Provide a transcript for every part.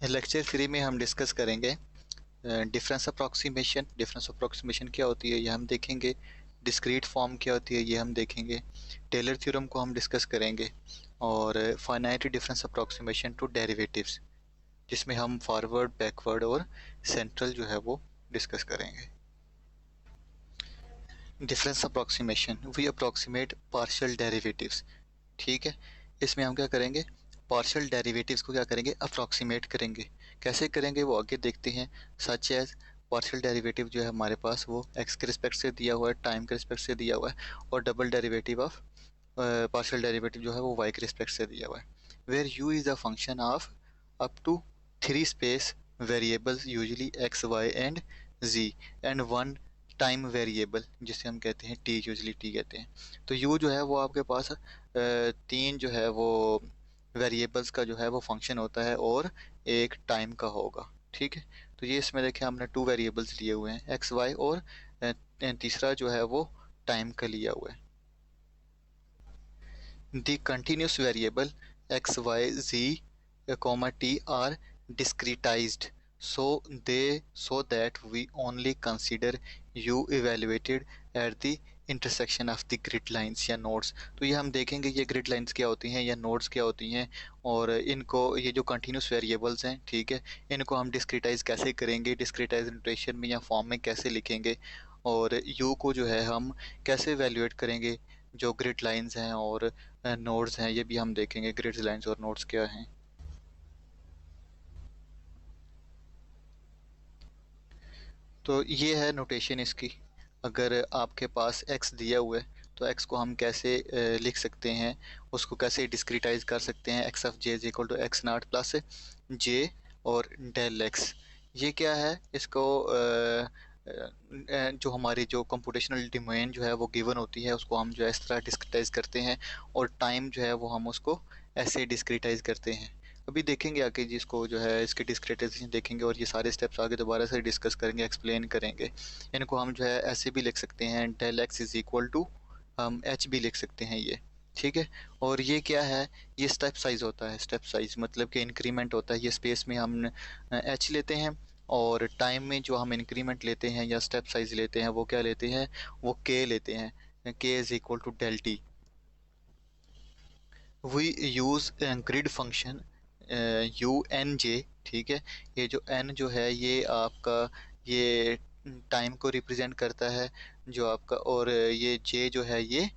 Lecture 3 में हम discuss करेंगे डिफरेंस अप्रॉक्सीमेशन। डिफरेंस अप्रॉक्सीमेशन क्या होती है ये हम देखेंगे। डिस्क्रीट फॉर्म क्या होती है ये हम देखेंगे। टेलर थ्योरम को हम डिस्कस करेंगे और finite difference approximation to derivatives, जिसमें हम फॉरवर्ड, बैकवर्ड और सेंट्रल जो है वो डिस्कस करेंगे। Difference approximation, we approximate partial derivatives. ठीक है, इसमें हम क्या करेंगे, पार्शियल डेरिवेटिव्स को क्या करेंगे, अप्रॉक्सीमेट करेंगे। कैसे करेंगे वो आगे देखते हैं। सच एज पार्शियल डेरिवेटिव जो है हमारे पास वो एक्स के रिस्पेक्ट से दिया हुआ है, टाइम के रिस्पेक्ट से दिया हुआ है, और double derivative of partial derivative जो है वो वाई के रिस्पेक्ट से दिया हुआ है। Where u is a function of up to 3 space variables usually x y and z, and one time variable जिसे हम कहते हैं टी, यूजली टी कहते हैं। तो यू जो है वो आपके पास 3 जो है वो वेरिएबल्स का जो है वो फंक्शन होता है और एक टाइम का होगा। ठीक है, तो ये इसमें देखें हमने 2 वेरिएबल्स लिए हुए हैं, एक्स वाई, और तीसरा जो है वो टाइम का लिया हुआ है। The continuous variable x, y, z, t are discretized so that we only consider u evaluated at the intersection of the grid lines या nodes। तो ये हम देखेंगे ये grid lines क्या होती हैं या nodes क्या होती हैं, और इनको ये जो continuous variables हैं, ठीक है, इनको हम discretize कैसे करेंगे, discretize notation में या फॉर्म में कैसे लिखेंगे, और u को जो है हम कैसे evaluate करेंगे। जो ग्रिड लाइंस हैं और नोड्स हैं ये भी हम देखेंगे, ग्रिड लाइंस और नोड्स क्या हैं। तो ये है नोटेशन इसकी। अगर आपके पास x दिया हुआ है तो x को हम कैसे लिख सकते हैं, उसको कैसे डिस्क्रिटाइज कर सकते हैं। X of j is equal to x not plus j और डेल एक्स। ये क्या है, इसको जो हमारी जो कंप्यूटेशनल डोमेन जो है वो गिवन होती है उसको हम जो है इस तरह डिस्क्रिटाइज करते हैं, और टाइम जो है वो हम उसको ऐसे डिस्क्रिटाइज करते हैं। अभी देखेंगे आगे जिसको जो है इसके डिस्क्रिटाइजेशन देखेंगे, और ये सारे स्टेप्स आगे दोबारा से डिस्कस करेंगे, एक्सप्लेन करेंगे। इनको हम जो है ऐसे भी लिख सकते हैं, del x is equal to हम एच भी लिख सकते हैं ये। ठीक है, और ये क्या है, ये स्टेप साइज होता है। स्टेप साइज मतलब कि इंक्रीमेंट होता है। ये स्पेस में हम एच लेते हैं, और टाइम में जो हम इंक्रीमेंट लेते हैं या स्टेप साइज लेते हैं वो क्या लेते हैं, वो के लेते हैं। K is equal to del t. We use grid function u n j. ठीक है, ये जो एन जो है ये आपका ये टाइम को रिप्रेजेंट करता है जो आपका, और ये जे जो है ये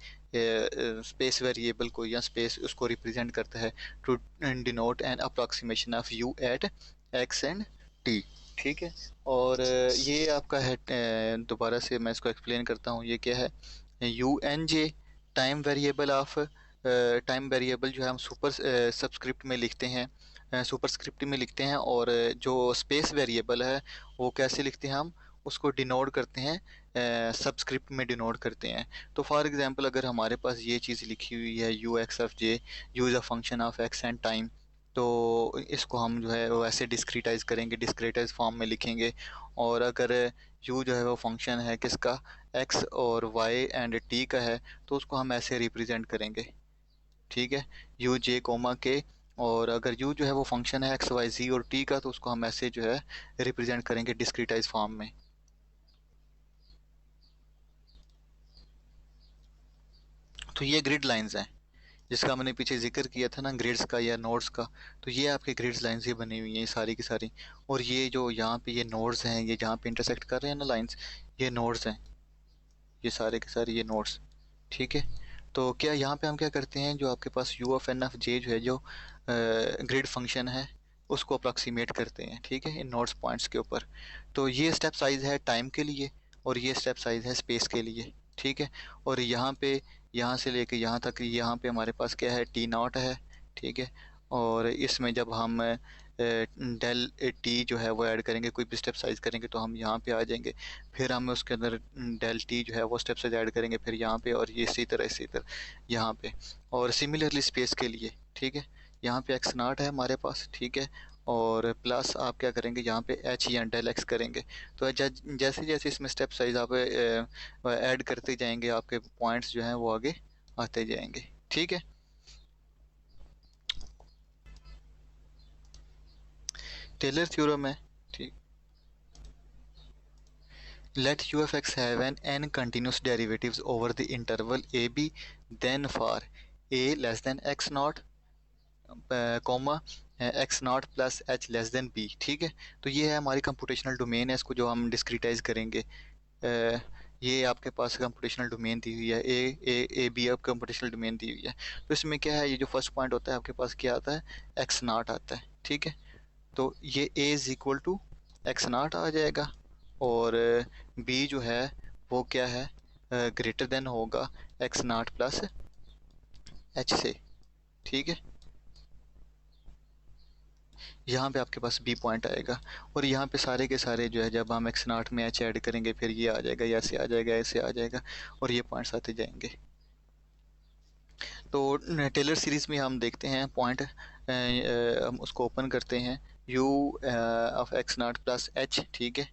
स्पेस वेरिएबल को या स्पेस उसको रिप्रेजेंट करता है, to denote an approximation of u at x and t. ठीक है, और ये आपका है दोबारा से मैं इसको एक्सप्लेन करता हूँ। ये क्या है, u n j time variable of, time variable जो है हम सुपर सब्सक्रिप्ट में लिखते हैं, सुपरस्क्रिप्ट में लिखते हैं, और जो स्पेस वेरिएबल है वो कैसे लिखते हैं हम, उसको डिनोट करते हैं, सबस्क्रिप्ट में डिनोट करते हैं। तो फॉर एग्जांपल अगर हमारे पास ये चीज़ लिखी हुई है u x of J, you is a function of x and time, तो इसको हम जो है वो ऐसे डिस्क्रिटाइज करेंगे, डिस्क्रिटाइज फॉर्म में लिखेंगे। और अगर यू जो है वो फंक्शन है किसका, एक्स और वाई एंड टी का है, तो उसको हम ऐसे रिप्रेजेंट करेंगे। ठीक है, यू जे कोमा के, और अगर यू जो है वो फंक्शन है एक्स वाई जी और टी का, तो उसको हम ऐसे जो है रिप्रेजेंट करेंगे डिस्क्रिटाइज फॉर्म में। तो ये ग्रिड लाइंस हैं जिसका मैंने पीछे जिक्र किया था ना, ग्रिड्स का या नोड्स का। तो ये आपके ग्रिड्स लाइंस ही बनी हुई हैं सारी की सारी, और ये जो यहाँ पे ये नोड्स हैं, ये जहाँ पे इंटरसेक्ट कर रहे हैं ना लाइंस, ये नोड्स हैं, ये सारे के सारे ये नोड्स। ठीक है, तो क्या यहाँ पे हम क्या करते हैं, जो आपके पास यू ऑफ एन ऑफ जे जो है, जो ग्रिड फंक्शन है, उसको अप्रॉक्सीमेट करते हैं। ठीक है, इन नोड्स पॉइंट्स के ऊपर। तो ये स्टेप साइज है टाइम के लिए, और ये स्टेप साइज है स्पेस के लिए। ठीक है, और यहाँ पे यहाँ से लेके यहाँ तक, यहाँ पे हमारे पास क्या है, टी नॉट है। ठीक है, और इसमें जब हम डेल टी जो है वो ऐड करेंगे, कोई भी स्टेप साइज करेंगे तो हम यहाँ पे आ जाएंगे। फिर हम उसके अंदर डेल टी जो है वो स्टेप साइज ऐड करेंगे, फिर यहाँ पे, और ये इसी तरह यहाँ पे। और सिमिलरली स्पेस के लिए, ठीक है, यहाँ पे एक्स नॉट है हमारे पास। ठीक है, और प्लस आप क्या करेंगे, यहाँ पे एच या डेल एक्स करेंगे। तो जैसे जैसे इसमें स्टेप साइज आप ऐड करते जाएंगे, आपके पॉइंट्स जो हैं वो आगे आते जाएंगे। ठीक है, टेलर थ्योरम है, ठीक। Let u f x have an n continuous derivatives over the interval a b, then for a less than x naught comma x not plus h less than b, ठीक है। तो ये है हमारी computational domain है, इसको जो हम डिस्क्रिटाइज करेंगे। ये आपके पास कंप्यूटेशनल डोमेन दी हुई है, ए बी अब कंप्यूटेशनल डोमेन दी हुई है। तो इसमें क्या है, ये जो फर्स्ट पॉइंट होता है आपके पास क्या आता है, एक्स नाट आता है, ठीक है। तो ये ए is equal to x naught आ जाएगा, और बी जो है वो क्या है, ग्रेटर देन होगा एक्स नाट प्लस एच से, ठीक है। यहाँ पे आपके पास बी पॉइंट आएगा, और यहाँ पे सारे के सारे जो है जब हम एक्स नाट में एच ऐड करेंगे फिर ये आ जाएगा, ऐसे आ जाएगा, ऐसे आ जाएगा, और ये पॉइंट्स आते जाएंगे। तो टेलर सीरीज में हम देखते हैं पॉइंट, हम उसको ओपन करते हैं, u of x naught plus h, ठीक है।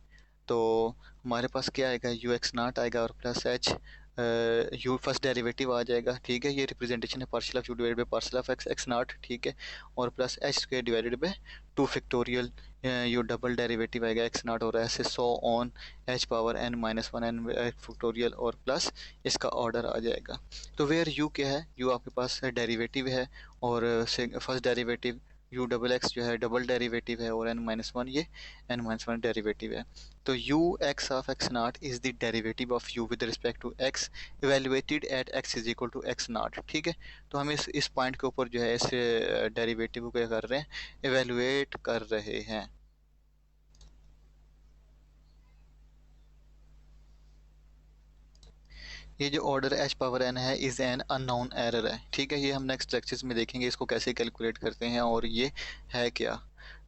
तो हमारे पास क्या आएगा, यू एक्स नाट आएगा और plus h, u first derivative आ जाएगा, ठीक है। ये रिप्रेजेंटेशन है partial of u divided by partial of x x naught, ठीक है। और plus h square divided by 2 factorial, u double derivative आएगा एक्स नाट, और ऐसे so on h power n minus one n factorial, और plus इसका order आ जाएगा। तो वेयर यू क्या है, यू आपके पास डेरिवेटिव है, और first derivative u double x जो है डबल डेरिवेटिव है, और एन माइनस वन ये एन माइनस वन डेरिवेटिव है। तो u x of x naught is the derivative of u with respect to x evaluated at x is equal to x naught, ठीक है। तो हम इस पॉइंट के ऊपर जो है इस डेरिवेटिव को क्या कर रहे हैं, इवेल्युएट कर रहे हैं। ये जो ऑर्डर एच पावर एन है इज एन अननोन एरर है, ठीक है। ये हम नेक्स्ट लेक्चर्स में देखेंगे इसको कैसे कैलकुलेट करते हैं और ये है क्या।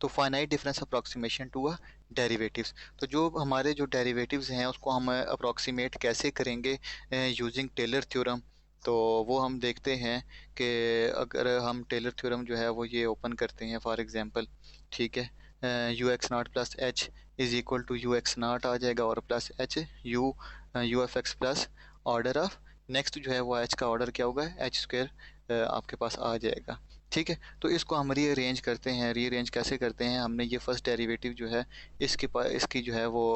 तो finite difference approximation to a derivatives, तो जो हमारे जो डेरिवेटिव्स हैं उसको हम अप्रोक्सीमेट कैसे करेंगे यूजिंग टेलर थ्योरम। तो वो हम देखते हैं कि अगर हम टेलर थ्योरम जो है वो ये ओपन करते हैं फॉर एग्जांपल, ठीक है, u x naught plus h is equal to u x naught आ जाएगा, और plus h u u f x plus order of next जो है वो एच का ऑर्डर क्या होगा, एच स्क्वायर आपके पास आ जाएगा, ठीक है। तो इसको हम रीअरेंज करते हैं, रीअरेंज कैसे करते हैं, हमने ये फर्स्ट डेरिवेटिव जो है इसकी जो है वो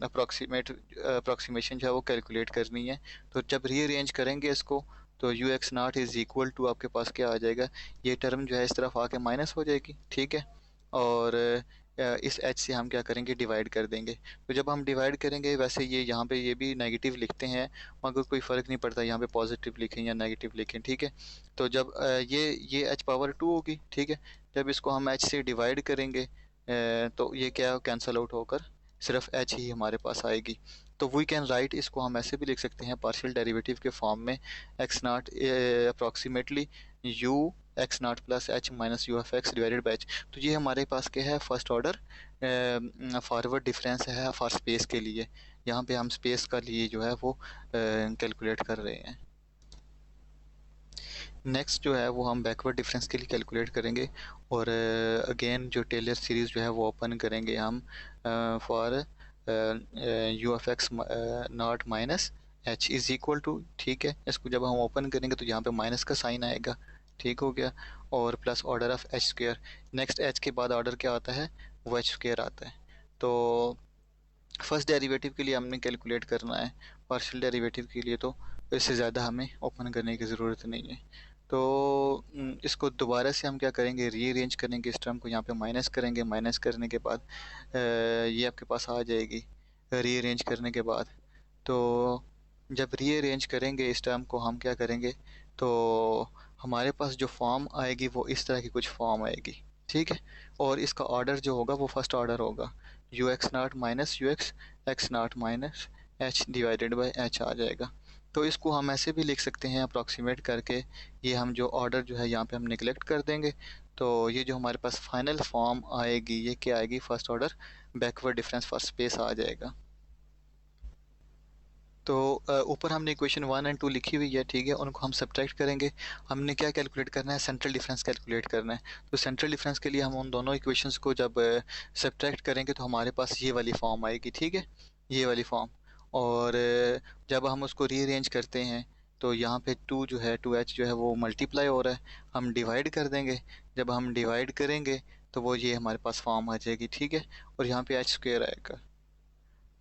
अप्रोक्सीमेशन जो है वो कैलकुलेट करनी है। तो जब रीअरेंज करेंगे इसको, तो u x naught is equal to आपके पास क्या आ जाएगा, ये टर्म जो है इस तरफ आके माइनस हो जाएगी, ठीक है। और इस एच से हम क्या करेंगे, डिवाइड कर देंगे। तो जब हम डिवाइड करेंगे, वैसे ये यहाँ पे ये भी नेगेटिव लिखते हैं, मगर कोई फ़र्क नहीं पड़ता यहाँ पे पॉजिटिव लिखें या नेगेटिव लिखें, ठीक है। तो जब ये एच पावर टू होगी, ठीक है। जब इसको हम एच से डिवाइड करेंगे तो ये क्या कैंसल आउट होकर सिर्फ एच ही हमारे पास आएगी। तो वी कैन राइट, इसको हम ऐसे भी लिख सकते हैं पार्शियल डेरिवेटिव के फॉर्म में, x naught approximately u x naught plus h minus u f x divided by h. तो ये हमारे पास क्या है, फर्स्ट ऑर्डर फॉरवर्ड डिफरेंस है फॉर स्पेस के लिए। यहाँ पे हम स्पेस का लिए जो है वो कैलकुलेट कर रहे हैं। नेक्स्ट जो है वो हम बैकवर्ड डिफरेंस के लिए कैलकुलेट करेंगे, और अगेन जो टेलर सीरीज़ जो है वो ओपन करेंगे हम for u f x naught minus h is equal to, ठीक है। इसको जब हम ओपन करेंगे तो यहाँ पे माइनस का साइन आएगा, ठीक हो गया, और plus order of H square. Next H के बाद ऑर्डर क्या आता है, वो एच स्क्वेयर आता है। तो फर्स्ट डेरिवेटिव के लिए हमने कैलकुलेट करना है, पार्शियल डेरिवेटिव के लिए तो इससे ज़्यादा हमें ओपन करने की ज़रूरत नहीं है। तो इसको दोबारा से हम क्या करेंगे, रीअरेंज करेंगे, इस टर्म को यहाँ पे माइनस करेंगे, माइनस करने के बाद ये आपके पास आ जाएगी रीअरेंज करने के बाद। तो जब रीअरेंज करेंगे इस टर्म को हम क्या करेंगे, तो हमारे पास जो फॉर्म आएगी वो इस तरह की कुछ फॉर्म आएगी, ठीक है। और इसका ऑर्डर जो होगा वो फर्स्ट ऑर्डर होगा, u x naught minus u x x naught minus h divided by h आ जाएगा। तो इसको हम ऐसे भी लिख सकते हैं अप्रॉक्सीमेट करके, ये हम जो ऑर्डर जो है यहाँ पे हम निगलेक्ट कर देंगे। तो ये जो हमारे पास फाइनल फॉर्म आएगी ये क्या आएगी, first order backward difference for space आ जाएगा। तो ऊपर हमने इक्वेशन 1 और 2 लिखी हुई है, ठीक है, उनको हम सब्ट्रैक्ट करेंगे। हमने क्या कैलकुलेट करना है, सेंट्रल डिफरेंस कैलकुलेट करना है। तो सेंट्रल डिफरेंस के लिए हम उन दोनों इक्वेशंस को जब सब्ट्रैक्ट करेंगे तो हमारे पास ये वाली फॉर्म आएगी, ठीक है, ये वाली फॉर्म। और जब हम उसको रीअरेंज करते हैं तो यहाँ पे टू जो है, टू एच जो है वो मल्टीप्लाई हो रहा है, हम डिवाइड कर देंगे। जब हम डिवाइड करेंगे तो वो ये हमारे पास फॉर्म आ जाएगी, ठीक है। और यहाँ पे एच स्क्वेयर आएगा,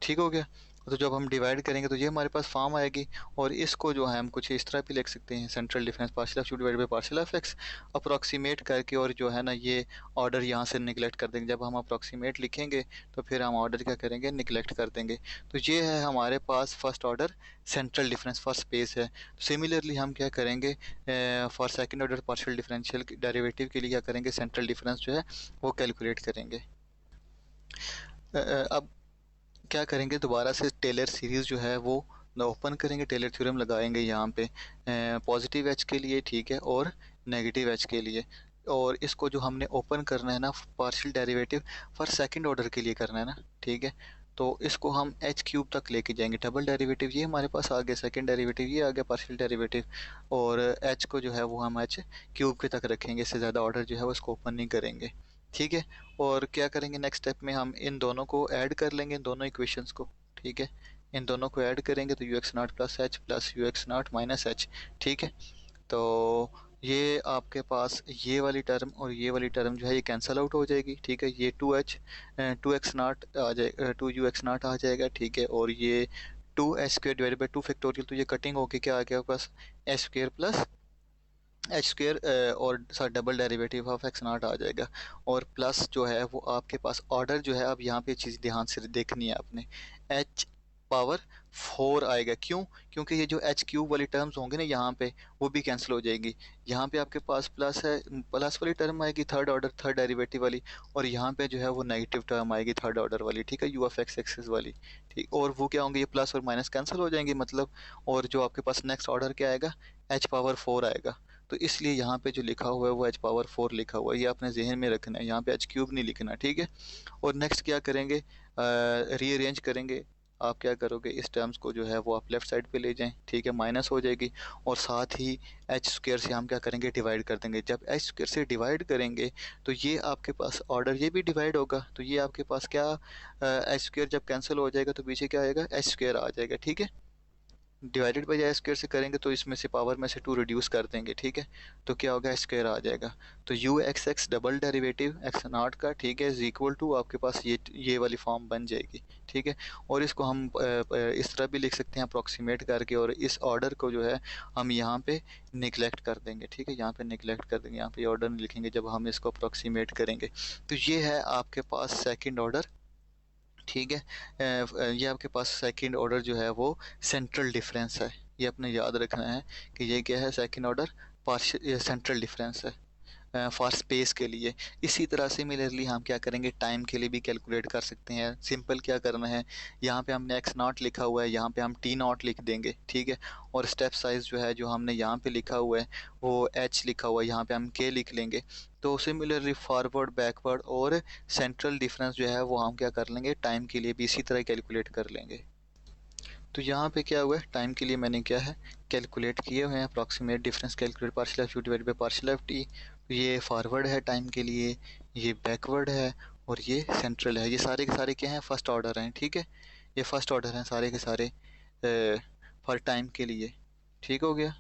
ठीक हो गया। तो जब हम डिवाइड करेंगे तो ये हमारे पास फॉर्म आएगी। और इसको जो है हम कुछ इस तरह भी लिख सकते हैं, central difference partial F divide by partial f x, approximate करके। और जो है ना ये ऑर्डर यहाँ से निगलेक्ट कर देंगे। जब हम अप्रोक्सीमेट लिखेंगे तो फिर हम ऑर्डर क्या करेंगे, निगलेक्ट कर देंगे। तो ये है हमारे पास first order central difference for space है। सिमिलरली हम क्या करेंगे, for second order partial differential derivative के लिए क्या करेंगे, सेंट्रल डिफरेंस जो है वो कैलकुलेट करेंगे। अब क्या करेंगे, दोबारा से टेलर सीरीज जो है वो ओपन करेंगे, टेलर थ्योरम लगाएंगे यहाँ पे पॉजिटिव एच के लिए, ठीक है, और नेगेटिव एच के लिए। और इसको जो हमने ओपन करना है ना, partial derivative for second order के लिए करना है ना, ठीक है। तो इसको हम एच क्यूब तक लेके जाएंगे, डबल डेरिवेटिव ये हमारे पास आ गया, सेकंड डेरिवेटिव ये आ गया, पार्शियल डेरिवेटिव। और एच को जो है वो हम एच क्यूब के तक रखेंगे, इससे ज़्यादा ऑर्डर जो है वो इसको ओपन नहीं करेंगे, ठीक है। और क्या करेंगे, नेक्स्ट स्टेप में हम इन दोनों को ऐड कर लेंगे, इन दोनों इक्वेशंस को, ठीक है। इन दोनों को ऐड करेंगे तो u x not plus you x naught minus H, ठीक है। तो ये आपके पास ये वाली टर्म और ये वाली टर्म जो है ये कैंसिल आउट हो जाएगी, ठीक है। ये टू एक्स नॉट आ जाए, टू यू एक्स नॉट आ जाएगा, ठीक है। और ये two h square divide by two factorial, तो ये कटिंग होके क्या आ गया आपके पास, h square plus h square, और sir double derivative of x not आ जाएगा। और प्लस जो है वो आपके पास ऑर्डर जो है, अब यहाँ पे चीज़ ध्यान से देखनी है आपने, एच पावर 4 आएगा। क्यों? क्योंकि ये जो एच क्यूब वाली टर्म्स होंगे ना यहाँ पे, वो भी कैंसिल हो जाएगी। यहाँ पे आपके पास प्लस है, प्लस वाली टर्म आएगी थर्ड ऑर्डर, थर्ड डेरिवेटिव वाली। और यहाँ पे जो है वो नेगेटिव टर्म आएगी थर्ड ऑर्डर वाली, ठीक है, यू एफ एक्स एक्सिस वाली, ठीक। और वो क्या होंगे, ये प्लस और माइनस कैंसिल हो जाएंगे मतलब। और जो आपके पास नेक्स्ट ऑर्डर क्या आएगा, एच पावर 4 आएगा। तो इसलिए यहाँ पे जो लिखा हुआ है वो एच पावर 4 लिखा हुआ है, ये आपने जहन में रखना है, यहाँ पे एच क्यूब नहीं लिखना, ठीक है। और नेक्स्ट क्या करेंगे, रीअरेंज करेंगे। आप क्या करोगे, इस टर्म्स को जो है वो आप लेफ्ट साइड पे ले जाएं, ठीक है, माइनस हो जाएगी। और साथ ही एच स्क्वायर से हम क्या करेंगे, डिवाइड कर देंगे। जब एच स्क्वायर से डिवाइड करेंगे तो ये आपके पास ऑर्डर ये भी डिवाइड होगा, तो ये आपके पास क्या, एच स्क्वायर जब कैंसिल हो जाएगा तो पीछे क्या आएगा, एच स्क्वायर आ जाएगा, ठीक है। डिवाइडेड बाई ए स्क्वायर से करेंगे तो इसमें से पावर में से टू रिड्यूस कर देंगे, ठीक है। तो क्या होगा, स्क्वायर आ जाएगा। तो u x x double derivative x not का, ठीक है, इज इक्वल टू आपके पास ये वाली फॉर्म बन जाएगी, ठीक है। और इसको हम इस तरह भी लिख सकते हैं अप्रॉक्सीमेट करके। और इस ऑर्डर को जो है हम यहाँ पे निगलेक्ट कर देंगे, ठीक है, यहाँ पे निगलेक्ट कर देंगे, यहाँ पे ऑर्डर नहीं लिखेंगे जब हम इसको अप्रॉक्सीमेट करेंगे। तो ये है आपके पास सेकेंड ऑर्डर, ठीक है। ये आपके पास सेकंड ऑर्डर जो है वो सेंट्रल डिफरेंस है, ये अपने याद रखना है कि ये क्या है, second order partial central difference है फॉर स्पेस के लिए। इसी तरह सिमिलरली हम क्या करेंगे, टाइम के लिए भी कैलकुलेट कर सकते हैं। सिंपल क्या करना है, यहाँ पे हमने एक्स नॉट लिखा हुआ है, यहाँ पे हम टी नॉट लिख देंगे, ठीक है। और स्टेप साइज जो है जो हमने यहाँ पे लिखा हुआ है वो एच लिखा हुआ है, यहाँ पे हम के लिख लेंगे। तो सिमिलरली फॉरवर्ड बैकवर्ड और सेंट्रल डिफरेंस जो है वो हम क्या कर लेंगे, टाइम के लिए भी इसी तरह कैलकुलेट कर लेंगे। तो यहाँ पे क्या हुआ है, टाइम के लिए मैंने क्या है कैलकुलेट किए हुए हैं, approximate difference calculate partial f u divide by partial F T. ये फॉरवर्ड है टाइम के लिए, ये बैकवर्ड है, और ये सेंट्रल है। ये सारे के सारे क्या हैं, फर्स्ट ऑर्डर हैं, ठीक है। ये फर्स्ट ऑर्डर हैं सारे के सारे फॉर टाइम के लिए, ठीक हो गया।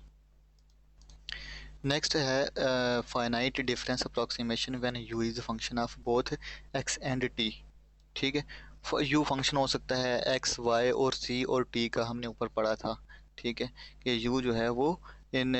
नेक्स्ट है finite difference approximation when you is function of both x and t, ठीक है। यू फंक्शन हो सकता है एक्स वाई और सी और टी का, हमने ऊपर पढ़ा था, ठीक है, कि यू जो है वो इन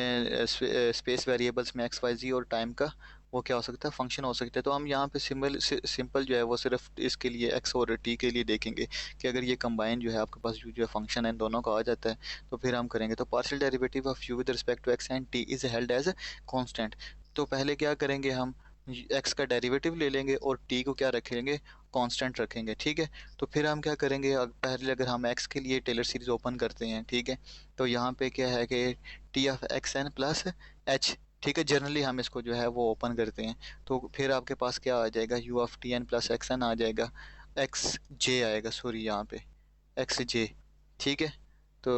स्पेस वेरिएबल्स में एक्स वाई जी और टाइम का वो क्या हो सकता है, फंक्शन हो सकता है। तो हम यहाँ पे सिंपल जो है वो सिर्फ इसके लिए एक्स और टी के लिए देखेंगे कि अगर ये कंबाइन जो है आपके पास यू जो है फंक्शन है इन दोनों का आ जाता है तो फिर हम करेंगे। तो partial derivative of u with respect to x and t is held as constant. तो पहले क्या करेंगे, हम एक्स का डेरिवेटिव ले लेंगे और टी को क्या रखेंगे, कांस्टेंट रखेंगे, ठीक है। तो फिर हम क्या करेंगे, पहले अगर हम एक्स के लिए टेलर सीरीज ओपन करते हैं, ठीक है, तो यहाँ पे क्या है कि t of x n plus h, ठीक है, जनरली हम इसको जो है वो ओपन करते हैं। तो फिर आपके पास क्या आ जाएगा, u of t n plus x n आ जाएगा, एक्स जे आएगा, सॉरी यहाँ पे एक्स जे, ठीक है। तो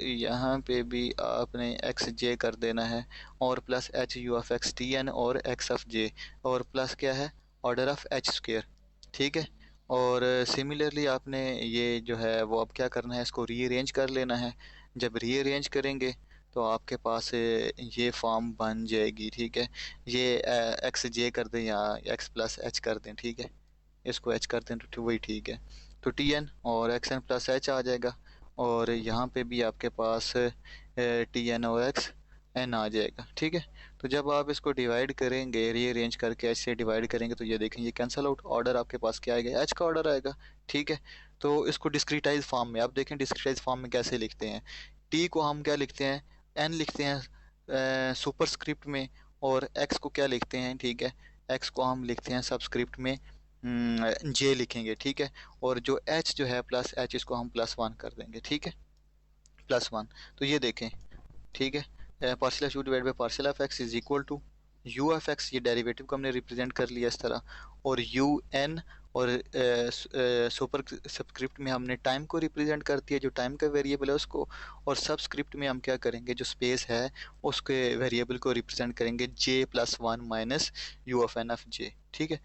यहाँ पे भी आपने एक्स जे कर देना है, और plus h u of x t n और एक्स ऑफ जे, और प्लस क्या है, ऑर्डर ऑफ एच स्क्वेयर, ठीक है। और सिमिलरली आपने ये जो है वो अब क्या करना है, इसको रीअरेंज कर लेना है। जब रीअरेंज करेंगे तो आपके पास ये फॉर्म बन जाएगी, ठीक है। ये एक्स जे कर दें या एक्स प्लस एच कर दें, ठीक है। इसको एच कर दें तो वही ठीक है। तो टी एन और एक्स एन प्लस एच आ जाएगा, और यहाँ पे भी आपके पास टी एन और एक्स एन आ जाएगा, ठीक है। तो जब आप इसको डिवाइड करेंगे, रीअरेंज करके एच से डिवाइड करेंगे, तो ये देखें ये कैंसिल आउट, ऑर्डर आपके पास क्या आएगा, एच का ऑर्डर आएगा, ठीक है। तो इसको डिस्क्रीटाइज फॉर्म में आप देखें, डिस्क्रीटाइज फॉर्म में कैसे लिखते हैं। टी को हम क्या लिखते हैं, एन लिखते हैं सुपरस्क्रिप्ट में, और एक्स को क्या लिखते हैं, ठीक है, एक्स को हम लिखते हैं सबस्क्रिप्ट में, जे लिखेंगे, ठीक है। और जो एच जो है प्लस एच, इसको हम +1 कर देंगे, ठीक है, +1। तो ये देखें, ठीक है, partial f u divide by partial f x is equal to u f x, ये डेरिवेटिव को हमने रिप्रेजेंट कर लिया इस तरह, और यू एन, और सुपर सबस्क्रिप्ट में हमने टाइम को रिप्रेजेंट कर दिया, जो टाइम का वेरिएबल है उसको, और सबस्क्रिप्ट में हम क्या करेंगे, जो स्पेस है उसके वेरिएबल को रिप्रेजेंट करेंगे j+1 minus u of n f j, ठीक है।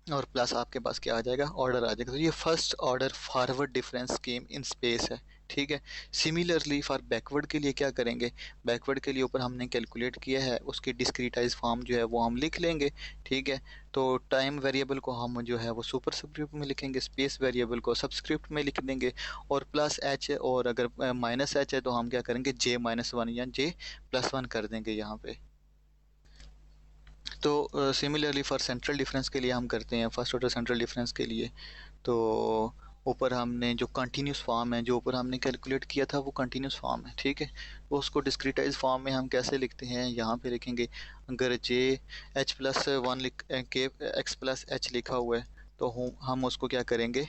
और प्लस आपके पास क्या आ जाएगा, ऑर्डर आ जाएगा। तो ये first order forward difference scheme in space है, ठीक है। सिमिलरली फॉर बैकवर्ड के लिए क्या करेंगे, बैकवर्ड के लिए ऊपर हमने कैलकुलेट किया है, उसकी डिस्क्रीटाइज फॉर्म जो है वो हम लिख लेंगे, ठीक है। तो टाइम वेरिएबल को हम जो है वो सुपर सबस्क्रिप्ट में लिखेंगे, स्पेस वेरिएबल को सबस्क्रिप्ट में लिख देंगे, और प्लस एच है, और अगर माइनस एच है तो हम क्या करेंगे, j-1 या j+1 कर देंगे यहाँ पे। तो सिमिलरली फॉर सेंट्रल डिफरेंस के लिए हम करते हैं, फर्स्ट ऑर्डर सेंट्रल डिफरेंस के लिए। तो ऊपर हमने जो कंटिन्यूस फॉर्म है, जो ऊपर हमने कैलकुलेट किया था वो कंटिन्यूस फॉर्म है, ठीक है। तो उसको डिस्क्रीटाइज फॉर्म में हम कैसे लिखते हैं, यहाँ पे लिखेंगे, अगर j(h+1) के x प्लस एच लिखा हुआ है, तो हम उसको क्या करेंगे,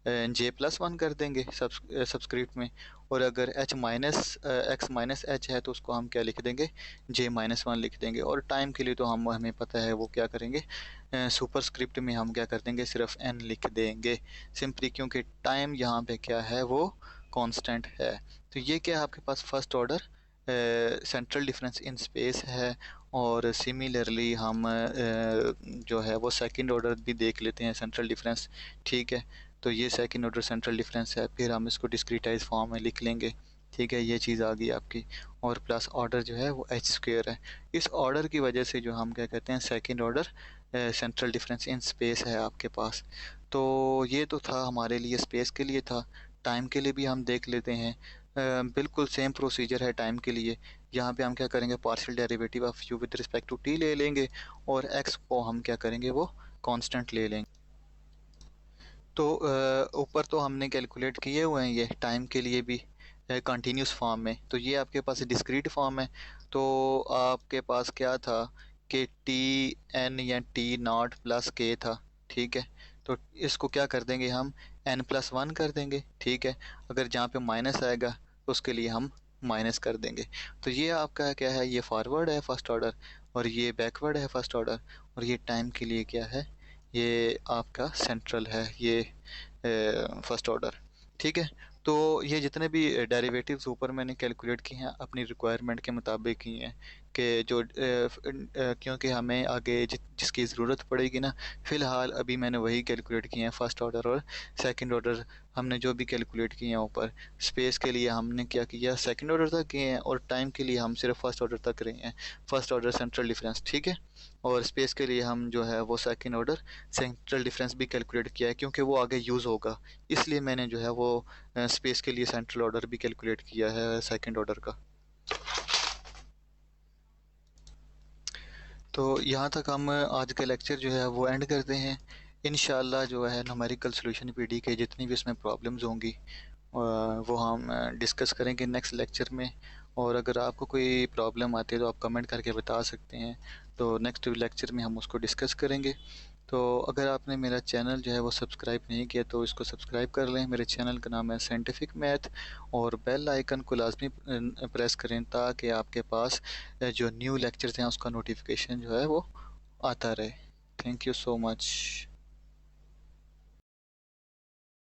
j+1 कर देंगे सबस्क्रिप्ट में, और अगर x-h है तो उसको हम क्या लिख देंगे, j-1 लिख देंगे। और टाइम के लिए तो हमें पता है वो क्या करेंगे, सुपरस्क्रिप्ट में हम क्या कर देंगे, सिर्फ n लिख देंगे सिंपली, क्योंकि टाइम यहाँ पे क्या है, वो कांस्टेंट है। तो ये क्या है, आपके पास first order central difference in space है। और सिमिलरली हम जो है वो सेकंड ऑर्डर भी देख लेते हैं सेंट्रल डिफरेंस, ठीक है। तो ये सेकंड ऑर्डर सेंट्रल डिफरेंस है, फिर हम इसको डिस्क्रीटाइज फॉर्म में लिख लेंगे, ठीक है। ये चीज़ आ गई आपकी, और प्लस ऑर्डर जो है वो एच स्क्वेयर है। इस ऑर्डर की वजह से जो हम क्या कहते हैं, second order central difference in space है आपके पास। तो ये तो था हमारे लिए, स्पेस के लिए था। टाइम के लिए भी हम देख लेते हैं, बिल्कुल सेम प्रोसीजर है टाइम के लिए। यहाँ पे हम क्या करेंगे, partial derivative of u with respect to t ले लेंगे, और एक्स को हम क्या करेंगे, वो कांस्टेंट ले लेंगे। तो ऊपर तो हमने कैलकुलेट किए हुए हैं ये टाइम के लिए भी कंटिन्यूस फॉर्म में। तो ये आपके पास डिस्क्रीट फॉर्म है। तो आपके पास क्या था कि टी एन या टी नॉट प्लस के था, ठीक है। तो इसको क्या कर देंगे, हम n+1 कर देंगे, ठीक है। अगर जहाँ पे माइनस आएगा तो उसके लिए हम माइनस कर देंगे। तो ये आपका क्या है, ये फॉरवर्ड है फर्स्ट ऑर्डर, और ये बैकवर्ड है फर्स्ट ऑर्डर, और ये टाइम के लिए क्या है, ये आपका सेंट्रल है, ये फर्स्ट ऑर्डर, ठीक है। तो ये जितने भी डेरिवेटिव्स ऊपर मैंने कैलकुलेट किए हैं अपनी रिक्वायरमेंट के मुताबिक किए हैं, कि जो क्योंकि हमें आगे जिसकी ज़रूरत पड़ेगी ना, फ़िलहाल अभी मैंने वही कैलकुलेट किए हैं, फर्स्ट ऑर्डर और सेकंड ऑर्डर हमने जो भी कैलकुलेट किए हैं ऊपर। स्पेस के लिए हमने क्या किया, सेकंड ऑर्डर तक किए हैं, और टाइम के लिए हम सिर्फ फर्स्ट ऑर्डर तक रहे हैं, फर्स्ट ऑर्डर सेंट्रल डिफरेंस, ठीक है। और स्पेस के लिए हम जो है वो सेकंड ऑर्डर सेंट्रल डिफरेंस भी कैलकुलेट किया है, क्योंकि वो आगे यूज़ होगा, इसलिए मैंने जो है वो स्पेस के लिए सेंट्रल ऑर्डर भी कैलकुलेट किया है सेकंड ऑर्डर का। तो यहाँ तक हम आज का लेक्चर जो है वो एंड करते हैं। इंशाल्लाह जो है न्यूमेरिकल सॉल्यूशन पीडी के जितनी भी उसमें प्रॉब्लम्स होंगी वो हम डिस्कस करेंगे नेक्स्ट लेक्चर में। और अगर आपको कोई प्रॉब्लम आती है तो आप कमेंट करके बता सकते हैं, तो नेक्स्ट लेक्चर में हम उसको डिस्कस करेंगे। तो अगर आपने मेरा चैनल जो है वो सब्सक्राइब नहीं किया तो इसको सब्सक्राइब कर लें। मेरे चैनल का नाम है साइंटिफिक मैथ, और बेल आइकन को लाजमी प्रेस करें ताकि आपके पास जो न्यू लेक्चर्स हैं उसका नोटिफिकेशन जो है वो आता रहे। Thank you so much.